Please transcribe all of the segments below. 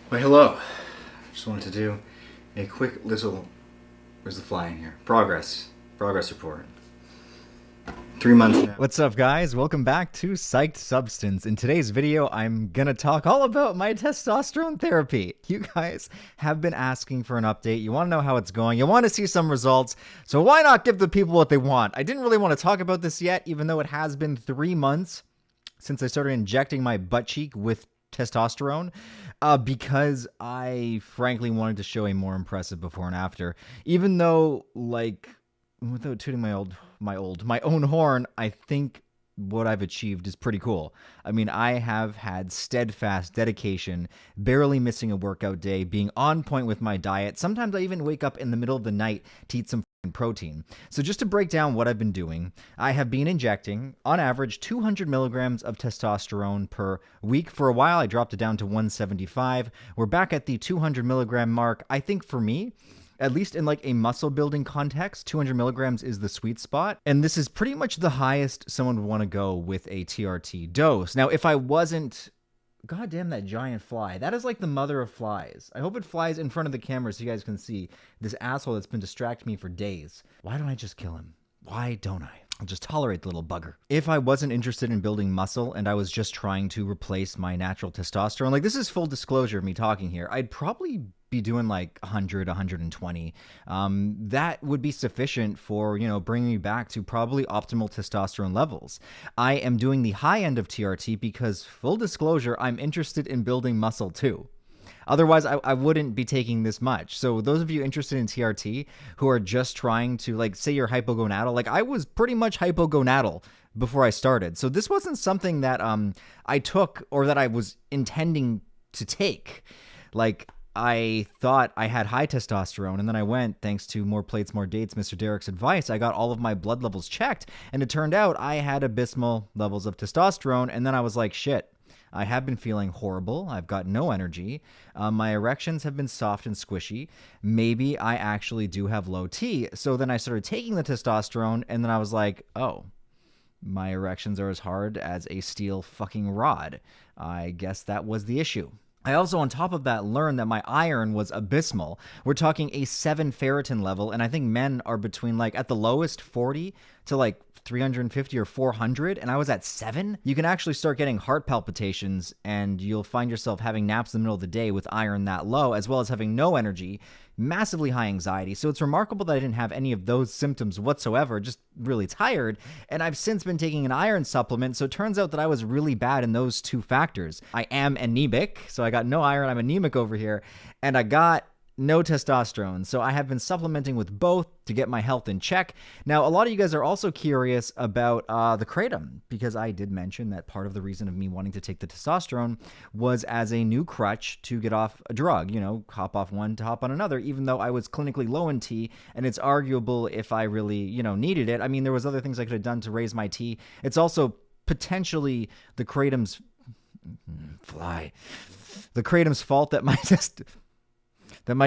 Well, hello. Just wanted to do a quick little, where's the fly in here? Progress report. 3 months now. What's up, guys? Welcome back to Psyched Substance. In today's video, I'm gonna talk all about my testosterone therapy. You guys have been asking for an update. You want to know how it's going. You want to see some results. So why not give the people what they want? I didn't really want to talk about this yet, even though it has been 3 months since I started injecting my butt cheek with testosterone, because I frankly wanted to show a more impressive before and after. Even though, like, without tooting my own horn, I think what I've achieved is pretty cool. I mean, I have had steadfast dedication, barely missing a workout day, being on point with my diet. Sometimes I even wake up in the middle of the night to eat some protein. So just to break down what I've been doing, I have been injecting on average 200 milligrams of testosterone per week. For a while, I dropped it down to 175. We're back at the 200 milligram mark. I think for me, at least in like a muscle building context, 200 milligrams is the sweet spot. And this is pretty much the highest someone would want to go with a TRT dose. Now, if I wasn't, God damn that giant fly. That is like the mother of flies. I hope it flies in front of the camera so you guys can see this asshole that's been distracting me for days. Why don't I just kill him? Why don't I? I'll just tolerate the little bugger. If I wasn't interested in building muscle and I was just trying to replace my natural testosterone, like, this is full disclosure of me talking here, I'd probably be doing like 100, 120. That would be sufficient for, bringing me back to probably optimal testosterone levels. I am doing the high end of TRT because, full disclosure, I'm interested in building muscle too. Otherwise, I wouldn't be taking this much. So those of you interested in TRT who are just trying to, like, say you're hypogonadal, like I was pretty much hypogonadal before I started. So this wasn't something that I took or that I was intending to take. Like, I thought I had high testosterone, and then I went, thanks to More Plates, More Dates, Mr. Derek's advice, I got all of my blood levels checked, and it turned out I had abysmal levels of testosterone, and then I was like, shit, I have been feeling horrible. I've got no energy. My erections have been soft and squishy. Maybe I actually do have low T. So then I started taking the testosterone, and then I was like, oh, my erections are as hard as a steel fucking rod. I guess that was the issue. I also, on top of that, learned that my iron was abysmal. We're talking a 7 ferritin level, and I think men are between, like, at the lowest 40 to like 350 or 400, and I was at 7. You can actually start getting heart palpitations, and you'll find yourself having naps in the middle of the day with iron that low, as well as having no energy, massively high anxiety. So it's remarkable that I didn't have any of those symptoms whatsoever, just really tired. And I've since been taking an iron supplement, so it turns out that I was really bad in those 2 factors. I am anemic, so I got no iron, I'm anemic over here, and I got no testosterone. So I have been supplementing with both to get my health in check. Now, a lot of you guys are also curious about the kratom, because I did mention that part of the reason of me wanting to take the testosterone was as a new crutch to get off a drug, hop off one to hop on another, even though I was clinically low in T, and it's arguable if I really, needed it. I mean, there was other things I could have done to raise my T. It's also potentially the kratom's fault that my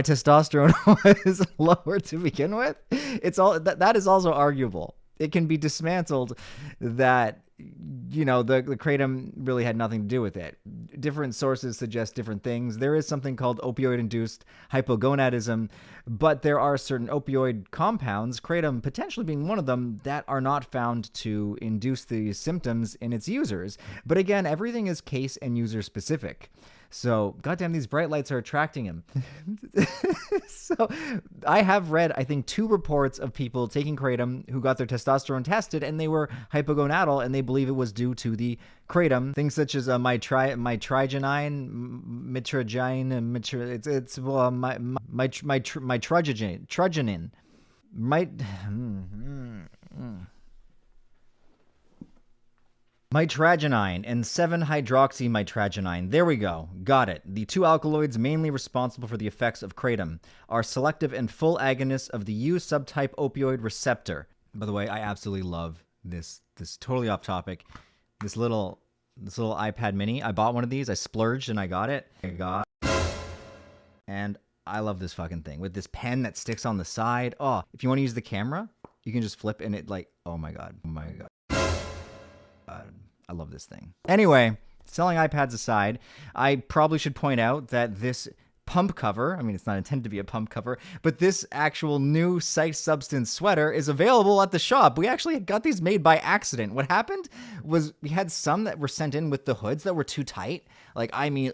testosterone was lower to begin with. It's all that is also arguable. It can be dismantled that, the kratom really had nothing to do with it. Different sources suggest different things. There is something called opioid-induced hypogonadism, but there are certain opioid compounds, kratom potentially being one of them, that are not found to induce these symptoms in its users. But again, everything is case and user specific. So, goddamn, these bright lights are attracting him. So, I have read, I think, 2 reports of people taking kratom who got their testosterone tested, and they were hypogonadal, and they believe it was due to the kratom. Things such as mitragynine, mitragynine, mitragynine and 7-hydroxymitragynine. There we go. Got it. The 2 alkaloids mainly responsible for the effects of kratom are selective and full agonists of the U subtype opioid receptor. By the way, I absolutely love this totally off topic. This little iPad mini. I bought one of these. I splurged and I got it. And I love this fucking thing with this pen that sticks on the side. Oh, if you want to use the camera, you can just flip and it, like, oh my God. I love this thing. Anyway, selling iPads aside, I probably should point out that this pump cover, I mean, it's not intended to be a pump cover, but this actual new Psych Substance sweater is available at the shop. We actually got these made by accident. What happened was we had some that were sent in with the hoods that were too tight. Like, I mean,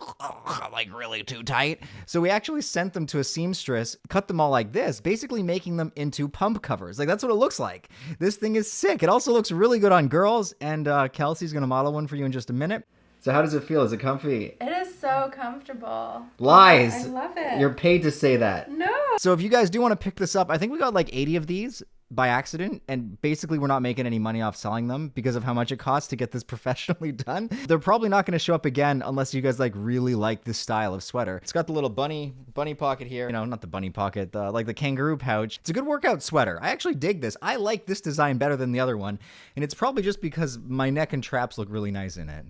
like really too tight. So we actually sent them to a seamstress, cut them all like this, basically making them into pump covers. Like, that's what it looks like. This thing is sick. It also looks really good on girls, and Kelsey's gonna model one for you in just a minute. So how does it feel? Is it comfy? It is so comfortable. Lies. I love it. You're paid to say that. No. So if you guys do want to pick this up, I think we got like 80 of these by accident, and basically we're not making any money off selling them because of how much it costs to get this professionally done. They're probably not going to show up again unless you guys like really like this style of sweater. It's got the little bunny pocket here. You know, not the bunny pocket, like the kangaroo pouch. It's a good workout sweater. I actually dig this. I like this design better than the other one, and it's probably just because my neck and traps look really nice in it.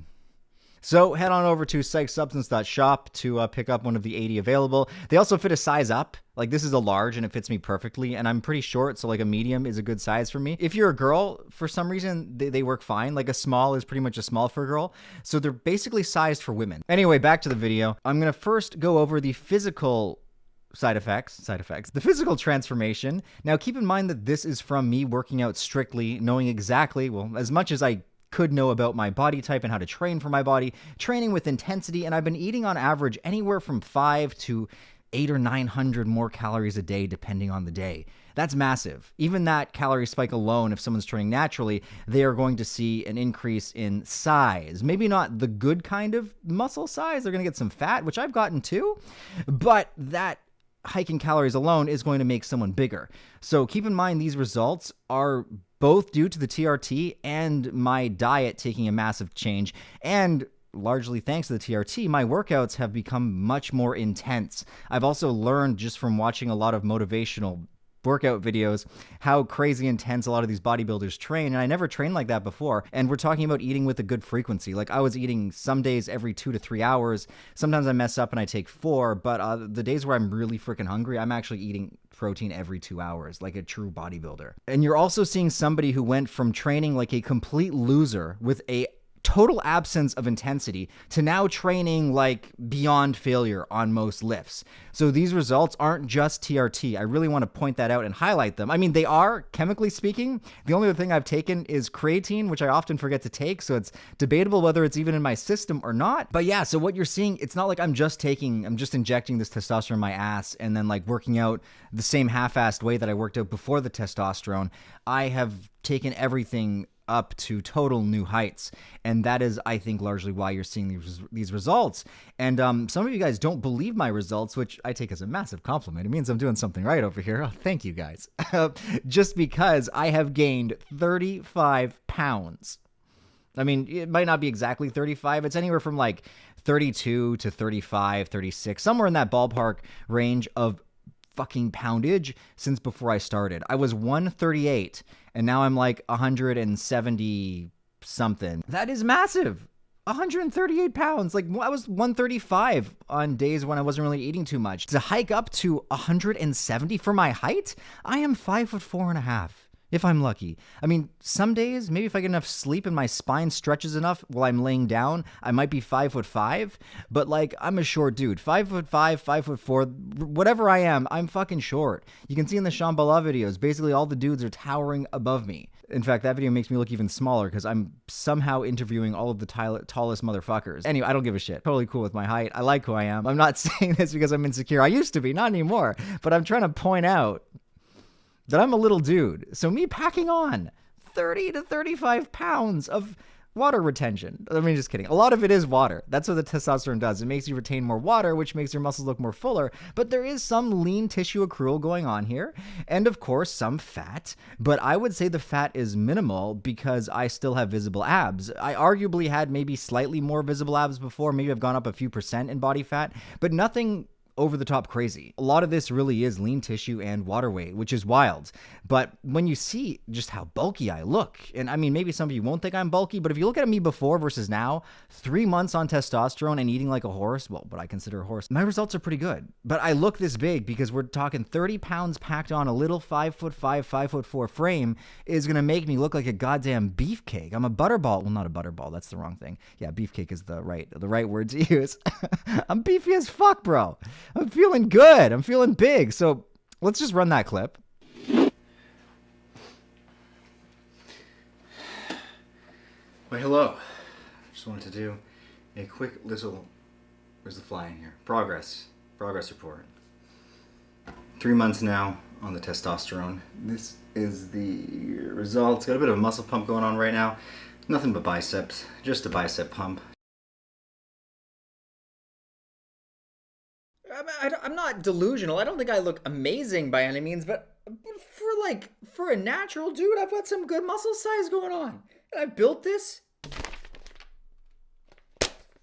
So head on over to psychsubstance.shop to pick up one of the 80 available. They also fit a size up. Like, this is a large and it fits me perfectly, and I'm pretty short, so like a medium is a good size for me. If you're a girl, for some reason, they work fine. Like, a small is pretty much a small for a girl, so they're basically sized for women. Anyway, back to the video. I'm gonna first go over the physical side effects, the physical transformation. Now, keep in mind that this is from me working out strictly, knowing exactly, well, as much as I could know about my body type and how to train for my body, training with intensity, and I've been eating on average anywhere from 5 to 800 or 900 more calories a day depending on the day. That's massive. Even that calorie spike alone, if someone's training naturally, they are going to see an increase in size. Maybe not the good kind of muscle size. They're going to get some fat, which I've gotten too, but that hike in calories alone is going to make someone bigger. So keep in mind these results are both due to the TRT and my diet taking a massive change, and largely thanks to the TRT, my workouts have become much more intense. I've also learned just from watching a lot of motivational workout videos how crazy intense a lot of these bodybuilders train, and I never trained like that before. And we're talking about eating with a good frequency. Like, I was eating some days every 2 to 3 hours. Sometimes I mess up and I take 4, but the days where I'm really freaking hungry, I'm actually eating protein every 2 hours, like a true bodybuilder. And you're also seeing somebody who went from training like a complete loser with a total absence of intensity to now training like beyond failure on most lifts. So these results aren't just TRT. I really want to point that out and highlight them. I mean, they are, chemically speaking. The only other thing I've taken is creatine, which I often forget to take, so it's debatable whether it's even in my system or not. But yeah, so what you're seeing, it's not like I'm just injecting this testosterone in my ass and then like working out the same half-assed way that I worked out before the testosterone. I have taken everything up to total new heights, and that is, I think, largely why you're seeing these results. And some of you guys don't believe my results, which I take as a massive compliment. It means I'm doing something right over here. Oh, thank you guys. Just because I have gained 35 pounds. I mean, it might not be exactly 35. It's anywhere from like 32 to 35, 36, somewhere in that ballpark range of fucking poundage since before I started. I was 138 and now I'm like 170 something. That is massive. 138 pounds. Like, I was 135 on days when I wasn't really eating too much. To hike up to 170 for my height, I am 5'4.5". If I'm lucky. I mean, some days, maybe if I get enough sleep and my spine stretches enough while I'm laying down, I might be 5'5", but like, I'm a short dude. 5'5", 5'4", whatever I am, I'm fucking short. You can see in the Shambhala videos, basically all the dudes are towering above me. In fact, that video makes me look even smaller because I'm somehow interviewing all of the tallest motherfuckers. Anyway, I don't give a shit. Totally cool with my height. I like who I am. I'm not saying this because I'm insecure. I used to be, not anymore, but I'm trying to point out that I'm a little dude. So me packing on 30 to 35 pounds of water retention. I mean, just kidding. A lot of it is water. That's what the testosterone does. It makes you retain more water, which makes your muscles look more fuller. But there is some lean tissue accrual going on here. And of course, some fat. But I would say the fat is minimal because I still have visible abs. I arguably had maybe slightly more visible abs before. Maybe I've gone up a few percent in body fat, but nothing over the top crazy. A lot of this really is lean tissue and water weight, which is wild. But when you see just how bulky I look, and I mean, maybe some of you won't think I'm bulky, but if you look at me before versus now, 3 months on testosterone and eating like a horse, well, what I consider a horse, my results are pretty good. But I look this big because we're talking 30 pounds packed on a little 5'5", 5'4" frame is going to make me look like a goddamn beefcake. I'm a butterball. Well, not a butterball. That's the wrong thing. Yeah, beefcake is the right word to use. I'm beefy as fuck, bro. I'm feeling good. I'm feeling big. So let's just run that clip. Well, hello. Just wanted to do a quick little, where's the fly in here? Progress report. 3 months now on the testosterone. This is the results. Got a bit of a muscle pump going on right now. Nothing but biceps, just a bicep pump. I'm not delusional. I don't think I look amazing by any means, but for a natural dude, I've got some good muscle size going on. And I built this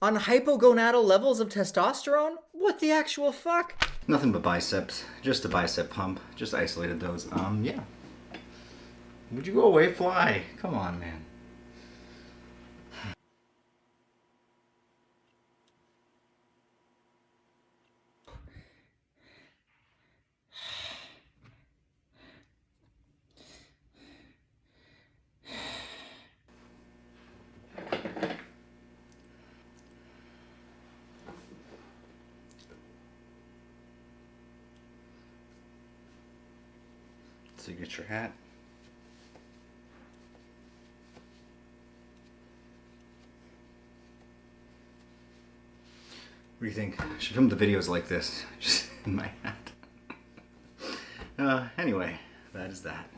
on hypogonadal levels of testosterone? What the actual fuck? Nothing but biceps, just a bicep pump. Just isolated those. Yeah. Would you go away, fly? Come on, man. Signature hat. What do you think? I should film the videos like this, just in my hat. Anyway, that is that.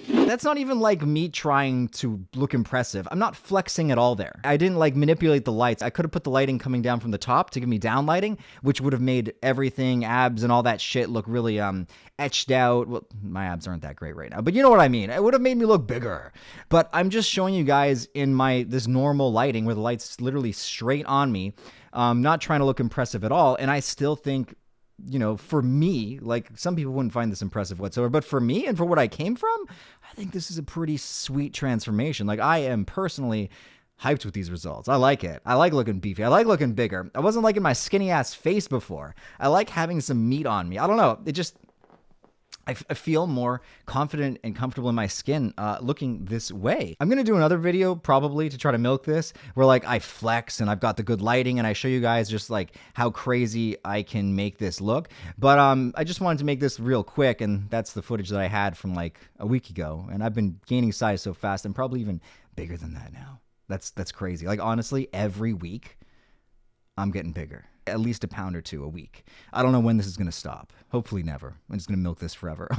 That's not even like me trying to look impressive. I'm not flexing at all there. I didn't like manipulate the lights. I could have put the lighting coming down from the top to give me down lighting, which would have made everything, abs and all that shit look really etched out. Well, my abs aren't that great right now, but you know what I mean. It would have made me look bigger. But I'm just showing you guys in this normal lighting where the light's literally straight on me, not trying to look impressive at all. And I still think, you know, for me, like some people wouldn't find this impressive whatsoever, but for me and for what I came from, I think this is a pretty sweet transformation. Like I am personally hyped with these results. I like it. I like looking beefy. I like looking bigger. I wasn't liking my skinny ass face before. I like having some meat on me. I don't know. I feel more confident and comfortable in my skin looking this way. I'm going to do another video probably to try to milk this where like I flex and I've got the good lighting and I show you guys just like how crazy I can make this look. But I just wanted to make this real quick, and that's the footage that I had from like a week ago. And I've been gaining size so fast. I'm probably even bigger than that now. That's crazy. Like honestly, every week I'm getting bigger. At least a pound or 2 a week. I don't know when this is going to stop. Hopefully never. I'm just going to milk this forever.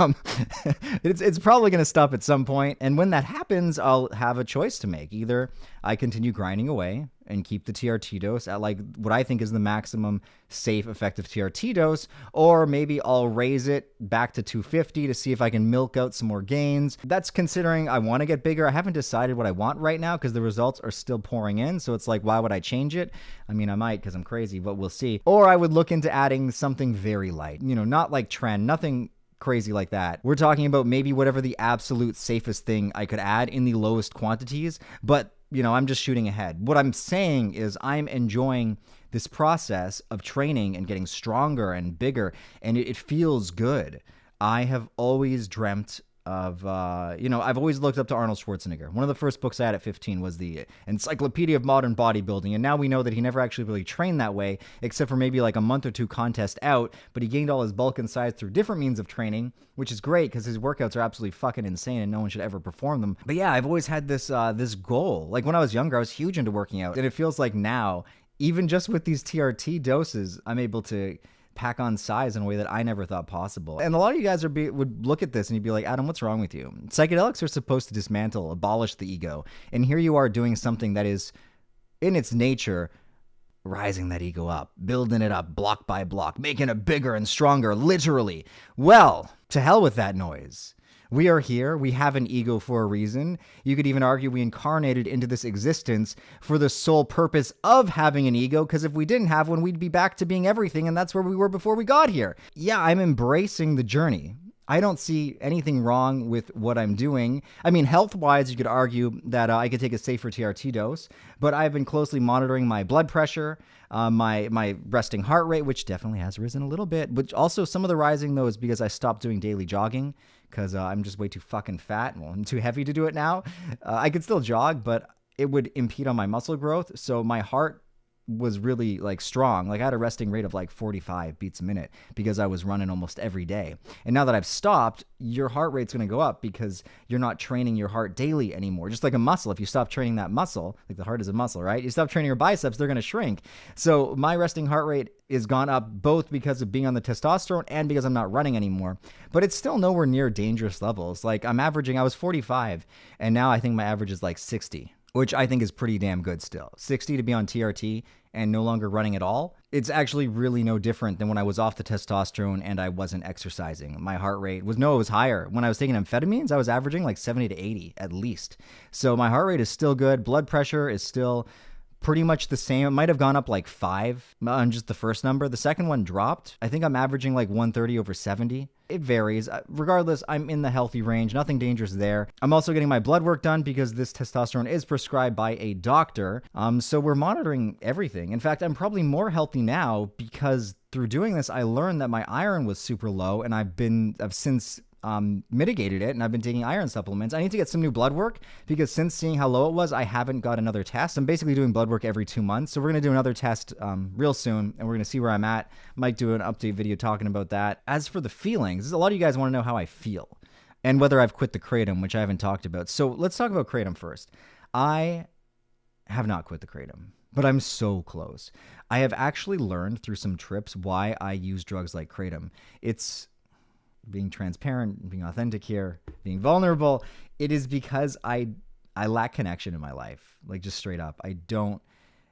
It's probably going to stop at some point. And when that happens, I'll have a choice to make. Either I continue grinding away and keep the TRT dose at like what I think is the maximum safe, effective TRT dose, or maybe I'll raise it back to 250 to see if I can milk out some more gains. That's considering I want to get bigger. I haven't decided what I want right now because the results are still pouring in. So it's like, why would I change it? I mean, I might because I'm crazy, but we'll see. Or I would look into adding something very light, you know, not like trend, nothing crazy like that. We're talking about maybe whatever the absolute safest thing I could add in the lowest quantities, but you know, I'm just shooting ahead. What I'm saying is I'm enjoying this process of training and getting stronger and bigger, and it feels good. I have always dreamt of, you know, I've always looked up to Arnold Schwarzenegger. One of the first books I had at 15 was the Encyclopedia of Modern Bodybuilding, and now we know that he never actually really trained that way, except for maybe like a month or 2 contest out, but he gained all his bulk and size through different means of training, which is great because his workouts are absolutely fucking insane and no one should ever perform them. But yeah, I've always had this goal. Like when I was younger, I was huge into working out, and it feels like now, even just with these TRT doses, I'm able to pack on size in a way that I never thought possible. And a lot of you guys would look at this and you'd be like, Adam, what's wrong with you? Psychedelics are supposed to dismantle, abolish the ego. And here you are doing something that is, in its nature, rising that ego up, building it up block by block, making it bigger and stronger, literally. Well, to hell with that noise. We are here. We have an ego for a reason. You could even argue we incarnated into this existence for the sole purpose of having an ego, because if we didn't have one, we'd be back to being everything, and that's where we were before we got here. Yeah, I'm embracing the journey. I don't see anything wrong with what I'm doing. I mean, health-wise, you could argue that I could take a safer TRT dose, but I've been closely monitoring my blood pressure, my resting heart rate, which definitely has risen a little bit, which also some of the rising, though, is because I stopped doing daily jogging because I'm just way too fucking fat. Well, I'm too heavy to do it now. I could still jog, but it would impede on my muscle growth, so my heart was really like strong. Like I had a resting rate of like 45 beats a minute because I was running almost every day. And now that I've stopped, your heart rate's going to go up because you're not training your heart daily anymore. Just like a muscle, if you stop training that muscle, like the heart is a muscle, right? You stop training your biceps, they're going to shrink. So my resting heart rate is gone up both because of being on the testosterone and because I'm not running anymore. But it's still nowhere near dangerous levels. Like I was 45 and now I think my average is like 60. Which I think is pretty damn good still. 60 to be on TRT and no longer running at all. It's actually really no different than when I was off the testosterone and I wasn't exercising. My heart rate was higher. When I was taking amphetamines, I was averaging like 70 to 80 at least. So my heart rate is still good. Blood pressure is still pretty much the same. It might have gone up like 5 on just the first number. The second one dropped. I think I'm averaging like 130 over 70. It varies. Regardless, I'm in the healthy range. Nothing dangerous there. I'm also getting my blood work done because this testosterone is prescribed by a doctor. So we're monitoring everything. In fact, I'm probably more healthy now because through doing this, I learned that my iron was super low, and I've since mitigated it, and I've been taking iron supplements. I need to get some new blood work because since seeing how low it was, I haven't got another test. I'm basically doing blood work every 2 months. So we're going to do another test real soon, and we're going to see where I'm at. Might do an update video talking about that. As for the feelings, a lot of you guys want to know how I feel and whether I've quit the kratom, which I haven't talked about. So let's talk about kratom first. I have not quit the kratom, but I'm so close. I have actually learned through some trips why I use drugs like kratom. It's being transparent, being authentic here, being vulnerable. It is because I lack connection in my life, like just straight up. I don't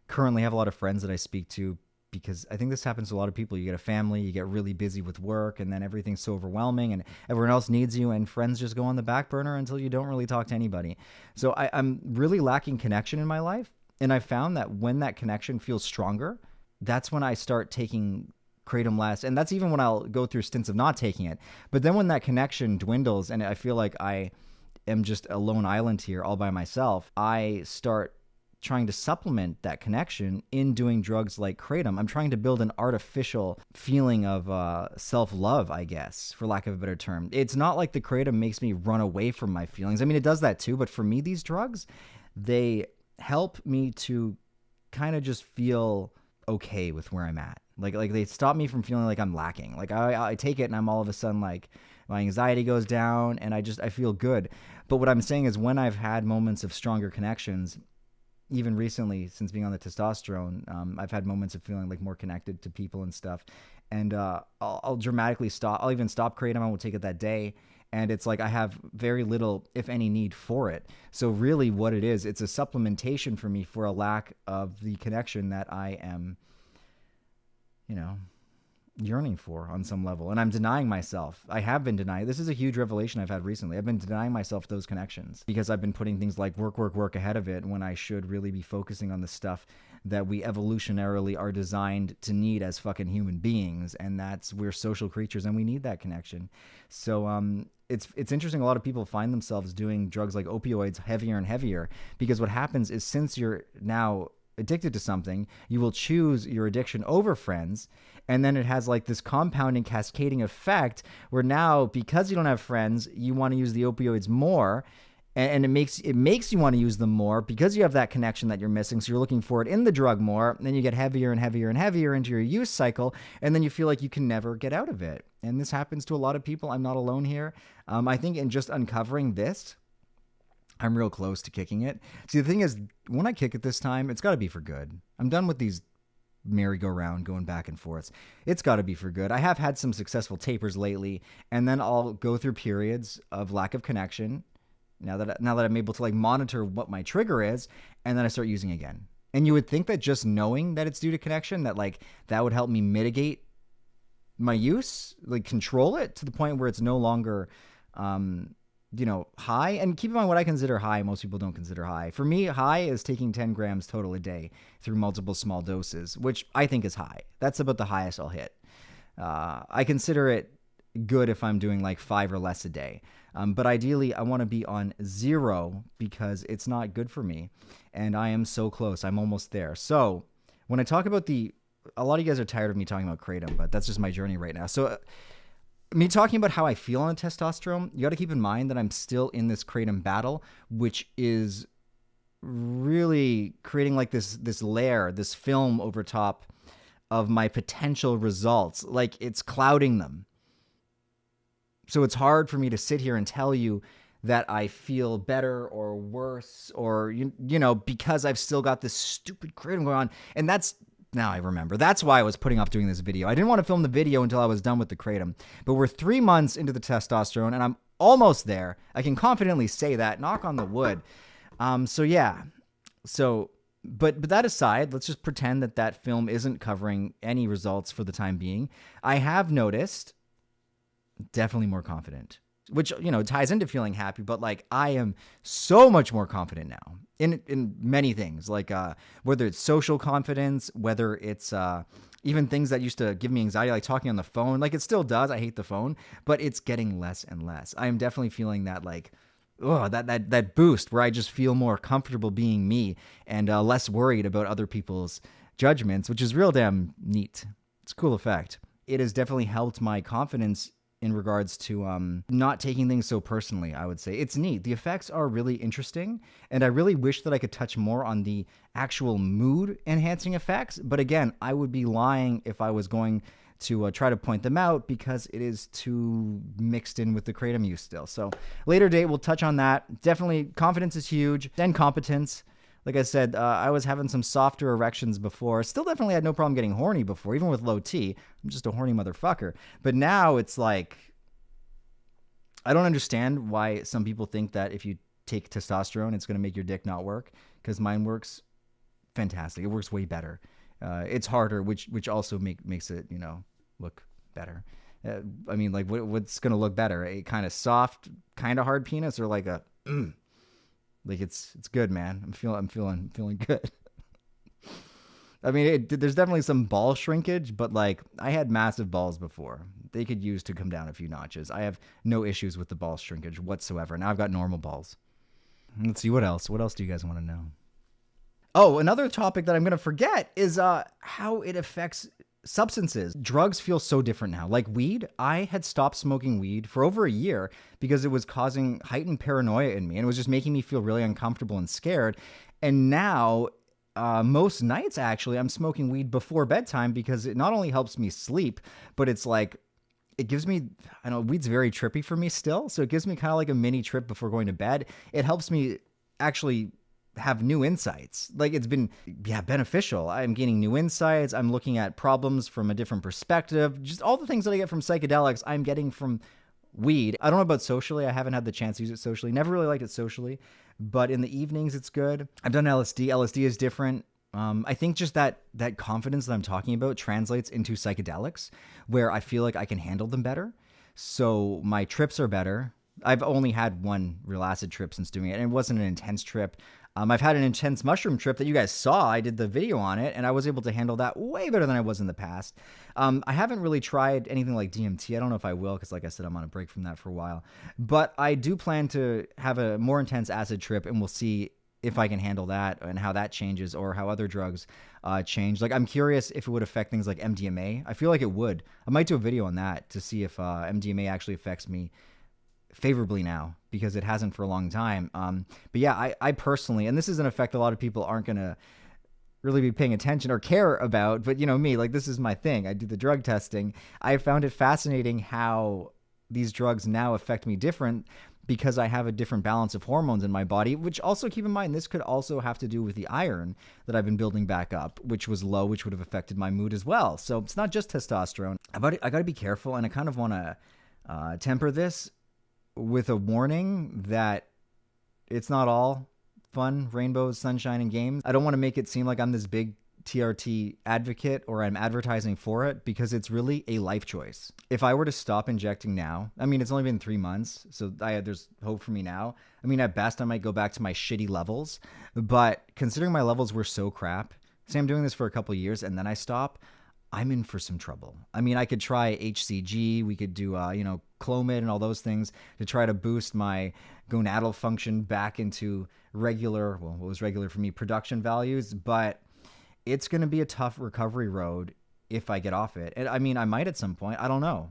currently have a lot of friends that I speak to because I think this happens to a lot of people. You get a family, you get really busy with work, and then everything's so overwhelming and everyone else needs you, and friends just go on the back burner until you don't really talk to anybody. So I'm really lacking connection in my life, and I found that when that connection feels stronger, that's when I start taking kratom less, and that's even when I'll go through stints of not taking it. But then when that connection dwindles and I feel like I am just a lone island here all by myself, I start trying to supplement that connection in doing drugs like kratom. I'm trying to build an artificial feeling of self-love, I guess, for lack of a better term. It's not like the kratom makes me run away from my feelings. I mean, it does that too, but for me, these drugs, they help me to kind of just feel okay with where I'm at. Like they stop me from feeling like I'm lacking. Like I take it and I'm all of a sudden like my anxiety goes down and I feel good. But what I'm saying is when I've had moments of stronger connections, even recently since being on the testosterone, I've had moments of feeling like more connected to people and stuff. And I'll dramatically stop. I'll even stop kratom. I won't take it that day. And it's like I have very little, if any, need for it. So really what it is, it's a supplementation for me for a lack of the connection that I am, yearning for on some level. And I'm denying myself. I have been denying. This is a huge revelation I've had recently. I've been denying myself those connections because I've been putting things like work ahead of it when I should really be focusing on the stuff that we evolutionarily are designed to need as fucking human beings. And we're social creatures and we need that connection. So, it's interesting. A lot of people find themselves doing drugs like opioids heavier and heavier because what happens is since you're now addicted to something, you will choose your addiction over friends. And then it has like this compounding, cascading effect where now, because you don't have friends, you want to use the opioids more. And it makes you want to use them more because you have that connection that you're missing. So you're looking for it in the drug more. And then you get heavier and heavier and heavier into your use cycle. And then you feel like you can never get out of it. And this happens to a lot of people. I'm not alone here. I think in just uncovering this, I'm real close to kicking it. See, the thing is, when I kick it this time, it's got to be for good. I'm done with these merry-go-round going back and forth. It's got to be for good. I have had some successful tapers lately, and then I'll go through periods of lack of connection. Now that I'm able to like monitor what my trigger is, and then I start using again. And you would think that just knowing that it's due to connection, that would help me mitigate my use, like control it to the point where it's no longer high. And keep in mind what I consider high, most people don't consider high. For me, high is taking 10 grams total a day through multiple small doses, which I think is high. That's about the highest I'll hit. I consider it good if I'm doing like 5 or less a day. But ideally, I want to be on 0 because it's not good for me. And I am so close. I'm almost there. So when I talk about a lot of you guys are tired of me talking about kratom, but that's just my journey right now. So me talking about how I feel on testosterone, you got to keep in mind that I'm still in this kratom battle, which is really creating like this layer, this film over top of my potential results. Like it's clouding them. So it's hard for me to sit here and tell you that I feel better or worse or, because I've still got this stupid kratom going on. And now I remember. That's why I was putting off doing this video. I didn't want to film the video until I was done with the kratom. But we're 3 months into the testosterone, and I'm almost there. I can confidently say that. Knock on the wood. So yeah. So, but that aside, let's just pretend that film isn't covering any results for the time being. I have noticed definitely more confident, which, ties into feeling happy, but like I am so much more confident now in many things, like whether it's social confidence, whether it's even things that used to give me anxiety, like talking on the phone. Like it still does. I hate the phone, but it's getting less and less. I am definitely feeling that like, that boost where I just feel more comfortable being me and less worried about other people's judgments, which is real damn neat. It's a cool effect. It has definitely helped my confidence in regards to not taking things so personally, I would say. It's neat. The effects are really interesting, and I really wish that I could touch more on the actual mood-enhancing effects. But again, I would be lying if I was going to try to point them out because it is too mixed in with the kratom use still. So later date, we'll touch on that. Definitely, confidence is huge. Then competence. Like I said, I was having some softer erections before. Still definitely had no problem getting horny before, even with low T. I'm just a horny motherfucker. But now it's like, I don't understand why some people think that if you take testosterone, it's going to make your dick not work, because mine works fantastic. It works way better. It's harder, which also makes it, look better. I mean, like, what's going to look better? A kind of soft, kind of hard penis, or like a... Like it's good, man. I'm feeling good. I mean, there's definitely some ball shrinkage, but like I had massive balls before. They could use to come down a few notches. I have no issues with the ball shrinkage whatsoever. Now I've got normal balls. Let's see what else. What else do you guys want to know? Oh, another topic that I'm going to forget is how it affects substances. Drugs feel so different now. Like weed, I had stopped smoking weed for over a year because it was causing heightened paranoia in me, and it was just making me feel really uncomfortable and scared. And now, most nights actually, I'm smoking weed before bedtime because it not only helps me sleep, but it's like, it gives me, I know weed's very trippy for me still, so it gives me kind of like a mini trip before going to bed. It helps me actually have new insights. Like it's been beneficial. I'm gaining new insights. I'm looking at problems from a different perspective. Just all the things that I get from psychedelics, I'm getting from weed. I don't know about socially. I haven't had the chance to use it socially. Never really liked it socially, but in the evenings it's good. I've done LSD. LSD is different. I think just that confidence that I'm talking about translates into psychedelics, where I feel like I can handle them better. So my trips are better. I've only had one real acid trip since doing it, and it wasn't an intense trip. I've had an intense mushroom trip that you guys saw. I did the video on it, and I was able to handle that way better than I was in the past. I haven't really tried anything like DMT. I don't know if I will, because like I said, I'm on a break from that for a while. But I do plan to have a more intense acid trip, and we'll see if I can handle that and how that changes, or how other drugs change. Like I'm curious if it would affect things like MDMA. I feel like it would. I might do a video on that to see if MDMA actually affects me favorably now, because it hasn't for a long time. But yeah, I personally, and this is an effect a lot of people aren't going to really be paying attention or care about, but me, like this is my thing. I do the drug testing. I found it fascinating how these drugs now affect me different, because I have a different balance of hormones in my body, which also, keep in mind, this could also have to do with the iron that I've been building back up, which was low, which would have affected my mood as well. So it's not just testosterone. I got to be careful, and I kind of want to temper this with a warning that it's not all fun, rainbows, sunshine, and games. I don't want to make it seem like I'm this big TRT advocate or I'm advertising for it because it's really a life choice. If I were to stop injecting now, I mean, it's only been 3 months, so there's hope for me now. I mean, at best, I might go back to my shitty levels, but considering my levels were so crap, say I'm doing this for a couple of years and then I stop, I'm in for some trouble. I mean, I could try HCG, we could do, Clomid and all those things to try to boost my gonadal function back into regular, well, what was regular for me, production values, but it's going to be a tough recovery road if I get off it. And I mean, I might at some point. I don't know.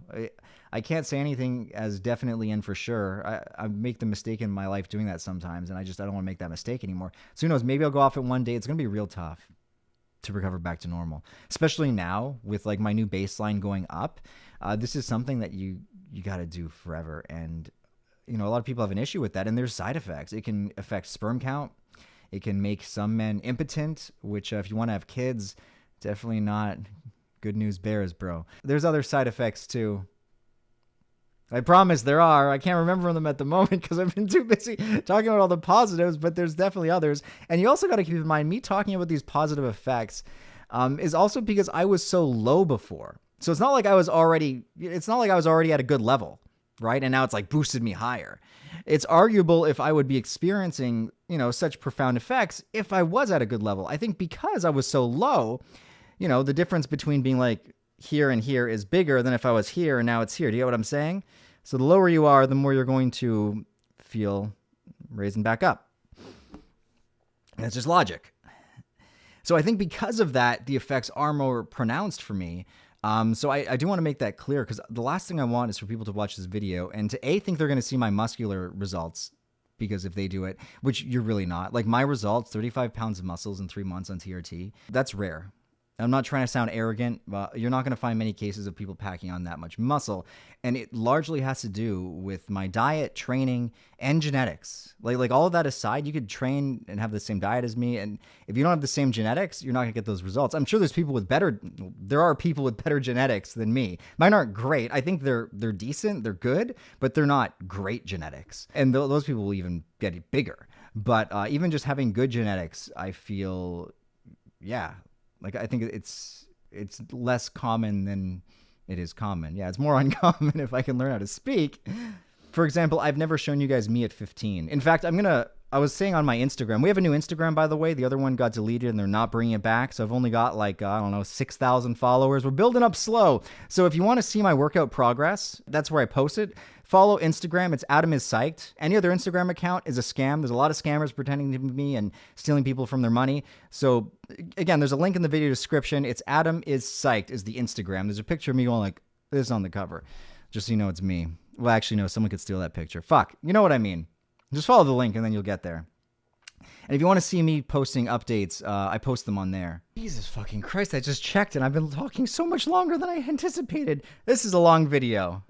I can't say anything as definitely in for sure. I make the mistake in my life doing that sometimes, and I don't want to make that mistake anymore. So who knows? Maybe I'll go off it one day. It's going to be real tough to recover back to normal, especially now with like my new baseline going up. This is something that you got to do forever. And, a lot of people have an issue with that, and there's side effects. It can affect sperm count. It can make some men impotent, which if you want to have kids, definitely not good news bears, bro. There's other side effects too. I promise there are. I can't remember them at the moment because I've been too busy talking about all the positives, but there's definitely others. And you also got to keep in mind, me talking about these positive effects is also because I was so low before. So it's not like I was already at a good level, right? And now it's like boosted me higher. It's arguable if I would be experiencing, such profound effects if I was at a good level. I think because I was so low, the difference between being like here and here is bigger than if I was here and now it's here. Do you get what I'm saying? So the lower you are, the more you're going to feel raising back up. And it's just logic. So I think because of that, the effects are more pronounced for me. So I do want to make that clear because the last thing I want is for people to watch this video and to think they're going to see my muscular results, because if they do it, which you're really not, like my results, 35 pounds of muscles in 3 months on TRT, that's rare. I'm not trying to sound arrogant, but you're not going to find many cases of people packing on that much muscle. And it largely has to do with my diet, training, and genetics. Like all of that aside, you could train and have the same diet as me. And if you don't have the same genetics, you're not going to get those results. I'm sure there are people with better genetics than me. Mine aren't great. I think they're decent, they're good, but they're not great genetics. And those people will even get bigger. But even just having good genetics, I feel, like I think it's less common than it is common. Yeah, it's more uncommon if I can learn how to speak. For example, I've never shown you guys me at 15. In fact, I was saying on my Instagram, we have a new Instagram, by the way. The other one got deleted and they're not bringing it back. So I've only got 6,000 followers. We're building up slow. So if you want to see my workout progress, that's where I post it. Follow Instagram. It's Adam is Psyched. Any other Instagram account is a scam. There's a lot of scammers pretending to be me and stealing people from their money. So again, there's a link in the video description. It's Adam is Psyched is the Instagram. There's a picture of me going like this on the cover. Just so you know it's me. Well, actually, no, someone could steal that picture. Fuck. You know what I mean. Just follow the link and then you'll get there. And if you want to see me posting updates, I post them on there. Jesus fucking Christ, I just checked and I've been talking so much longer than I anticipated. This is a long video.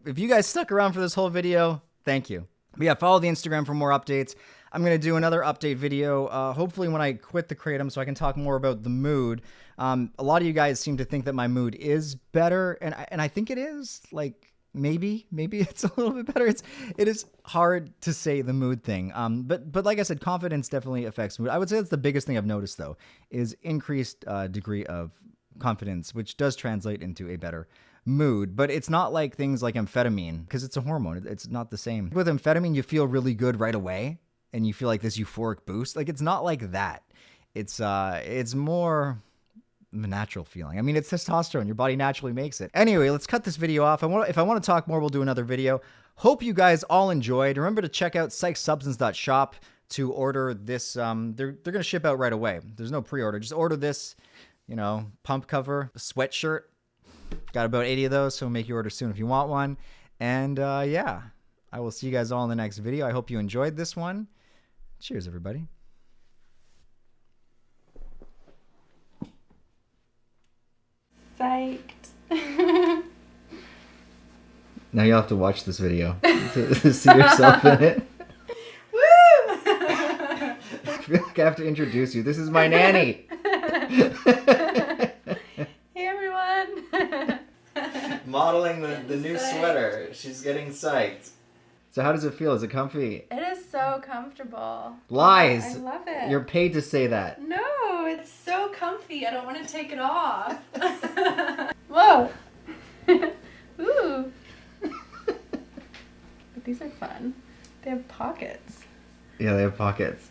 If you guys stuck around for this whole video, thank you. But yeah, follow the Instagram for more updates. I'm going to do another update video, hopefully when I quit the Kratom so I can talk more about the mood. A lot of you guys seem to think that my mood is better, and I think it is. Like, maybe it's a little bit better. It is hard to say the mood thing. But like I said, confidence definitely affects mood. I would say that's the biggest thing I've noticed though, is increased degree of confidence, which does translate into a better mood. But it's not like things like amphetamine, because it's a hormone. It's not the same. With amphetamine, you feel really good right away, and you feel like this euphoric boost. Like, it's not like that. It's more a natural feeling. I mean, it's testosterone. Your body naturally makes it. Anyway, let's cut this video off. If I want to talk more, we'll do another video. Hope you guys all enjoyed. Remember to check out psychsubstance.shop to order this. They're going to ship out right away. There's no pre-order. Just order this, pump cover, sweatshirt. Got about 80 of those, so we'll make your order soon if you want one. And yeah, I will see you guys all in the next video. I hope you enjoyed this one. Cheers, everybody. Psyched. Now you'll have to watch this video to see yourself in it. Woo! I feel like I have to introduce you. This is my nanny. Hey, everyone. Modeling the new Psyched. sweater. She's getting psyched. So how does it feel? Is it comfy? It is so so comfortable. Lies. I love it. You're paid to say that. No, it's so comfy. I don't want to take it off. Whoa. Ooh. But these are fun. They have pockets. Yeah, they have pockets.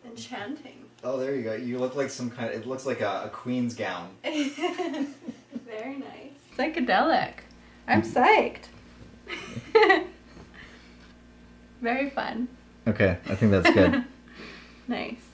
Enchanting. Oh, there you go. You look like some kind of... It looks like a queen's gown. Very nice. Psychedelic. I'm psyched. Very fun. Okay, I think that's good. Nice.